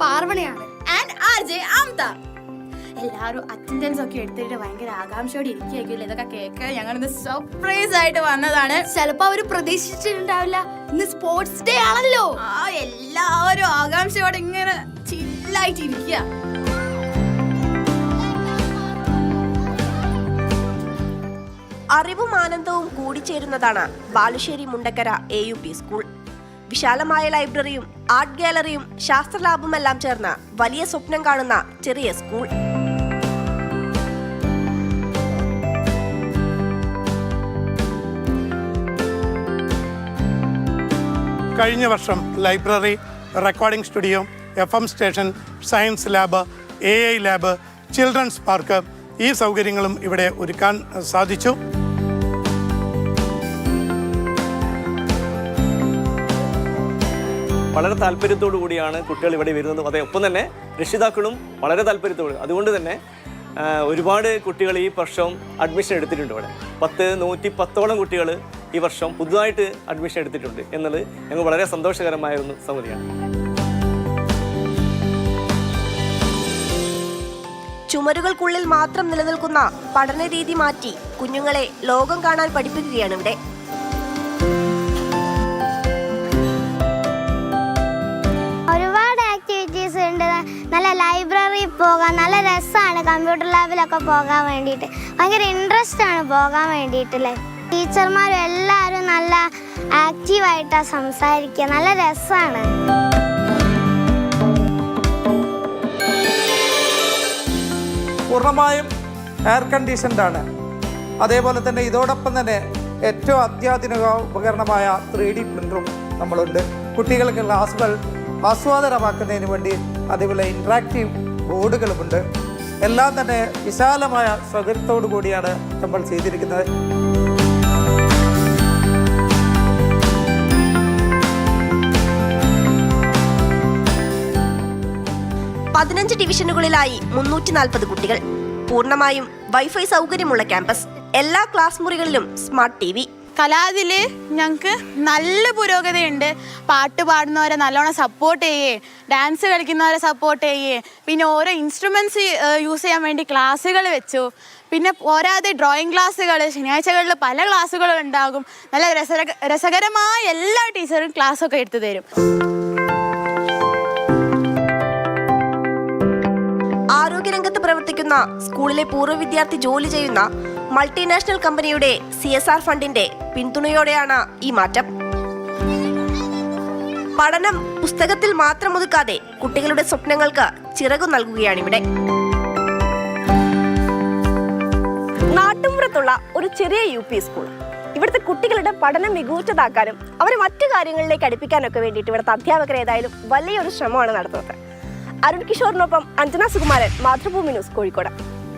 പാർവണയാണ്. എല്ലാവരും അറ്റൻഡൻസ് ഒക്കെ എടുത്തിട്ട് ഭയങ്കര ആകാംക്ഷയോടെ ഇരിക്കുകയായിരിക്കും. ഇതൊക്കെ കേൾക്കാൻ ഞങ്ങളിന്ന് സർപ്രൈസ് ആയിട്ട് വന്നതാണ്. ചിലപ്പോ അവര് പ്രതീക്ഷിച്ചിട്ടുണ്ടാവില്ല, ഇന്ന് സ്പോർട്സ് ഡേ ആണല്ലോ. എല്ലാവരും ആകാംക്ഷയോടെ ഇങ്ങനെ ചില്ലായിട്ടിരിക്കുക. അറിവും ആനന്ദവും കൂടിച്ചേരുന്നതാണ് ബാലുശ്ശേരി മുണ്ടക്കര AUP സ്കൂൾ. വിശാലമായ ലൈബ്രറിയും ആർട്ട് ഗാലറിയും ശാസ്ത്ര ലാബുമെല്ലാം ചേർന്ന് വലിയ സ്വപ്നം കാണുന്ന ചെറിയ സ്കൂൾ. കഴിഞ്ഞ വർഷം library, recording studio, FM station, science lab, AI lab, children's park ഈ സൗകര്യങ്ങളും ഇവിടെ ഒരുക്കാൻ സാധിച്ചു. വളരെ താല്പര്യത്തോടു കൂടിയാണ് കുട്ടികൾ ഇവിടെ വരുന്നത്. അതേ ഒപ്പം തന്നെ രക്ഷിതാക്കളും വളരെ താല്പര്യത്തോട്. അതുകൊണ്ട് തന്നെ ഒരുപാട് കുട്ടികൾ ഈ വർഷം അഡ്മിഷൻ എടുത്തിട്ടുണ്ട്. ഇവിടെ 110ഓളം കുട്ടികൾ ഈ വർഷം പുതുതായിട്ട് അഡ്മിഷൻ എടുത്തിട്ടുണ്ട് എന്നത് ഞങ്ങൾ വളരെ സന്തോഷകരമായ ഒരു സംഗതിയാണ്. ചുമരുകൾക്കുള്ളിൽ മാത്രം നിലനിൽക്കുന്ന പഠനരീതി മാറ്റി കുഞ്ഞുങ്ങളെ ലോകം കാണാൻ പഠിപ്പിക്കുകയാണ് ഇവിടെ. ഒരുപാട് ആക്ടിവിറ്റീസ് ഉണ്ട്. നല്ല ലൈബ്രറി പോകാൻ നല്ല രസമാണ്. കമ്പ്യൂട്ടർ ലാബിലൊക്കെ പോകാൻ വേണ്ടിയിട്ട് ഭയങ്കര ഇൻട്രസ്റ്റ് ആണ് പോകാൻ വേണ്ടിയിട്ടല്ലേ. ടീച്ചർമാരും എല്ലാവരും നല്ല ആക്റ്റീവായിട്ടാണ് സംസാരിക്കുക. നല്ല രസമാണ്. പൂർണ്ണമായും എയർ കണ്ടീഷൻഡ് ആണ്. അതേപോലെ തന്നെ ഇതോടൊപ്പം തന്നെ ഏറ്റവും അത്യാധുനിക ഉപകരണമായ 3D പ്രിൻ്ററും നമ്മളുണ്ട്. കുട്ടികൾക്ക് ക്ലാസുകൾ ആസ്വാദനമാക്കുന്നതിന് വേണ്ടി അതേപോലെ ഇൻട്രാക്റ്റീവ് ബോർഡുകളുമുണ്ട്. എല്ലാം തന്നെ വിശാലമായ സൗകര്യത്തോടു കൂടിയാണ് നമ്മൾ ചെയ്തിരിക്കുന്നത്. പതിനഞ്ച് ഡിവിഷനുകളിലായി 340 കുട്ടികൾ. പൂർണ്ണമായും വൈഫൈ സൗകര്യമുള്ള ക്യാമ്പസ്. എല്ലാ ക്ലാസ് മുറികളിലും സ്മാർട്ട് TV. കലാതില് ഞങ്ങൾക്ക് നല്ല പുരോഗതിയുണ്ട്. പാട്ട് പാടുന്നവരെ നല്ലോണം സപ്പോർട്ട് ചെയ്യേ, ഡാൻസ് കളിക്കുന്നവരെ സപ്പോർട്ട് ചെയ്യേ, പിന്നെ ഓരോ ഇൻസ്ട്രുമെൻറ്റ്സ് യൂസ് ചെയ്യാൻ വേണ്ടി ക്ലാസ്സുകൾ വെച്ചു. പിന്നെ പോരാതെ ഡ്രോയിങ് ക്ലാസ്സുകൾ ശനിയാഴ്ചകളിൽ പല ക്ലാസ്സുകളും ഉണ്ടാകും. നല്ല രസകരമായ എല്ലാ ടീച്ചറും ക്ലാസ്സൊക്കെ എടുത്തു തരും. ആരോഗ്യരംഗത്ത് പ്രവർത്തിക്കുന്ന സ്കൂളിലെ പൂർവ്വ വിദ്യാർത്ഥി ജോലി ചെയ്യുന്ന മൾട്ടിനാഷണൽ കമ്പനിയുടെ CSR ഫണ്ടിന്റെ പിന്തുണയോടെയാണ് ഈ മാറ്റം. പഠനം പുസ്തകത്തിൽ മാത്രം ഒതുക്കാതെ കുട്ടികളുടെ സ്വപ്നങ്ങൾക്ക് ചിറകു നൽകുകയാണിവിടെ. നാട്ടുമ്പുറത്തുള്ള ഒരു ചെറിയ UP സ്കൂൾ. ഇവിടുത്തെ കുട്ടികളുടെ പഠനം മികവുറ്റതാക്കാനും അവരെ മറ്റു കാര്യങ്ങളിലേക്ക് അടുപ്പിക്കാനൊക്കെ വേണ്ടിയിട്ട് ഇവിടുത്തെ അധ്യാപകർ ഏതായാലും വലിയൊരു ശ്രമമാണ് നടത്തുന്നത്. അരുൺ കിഷോറിനൊപ്പം അഞ്ജന സുകുമാരൻ, മാതൃഭൂമി ന്യൂസ്, കോഴിക്കോട്.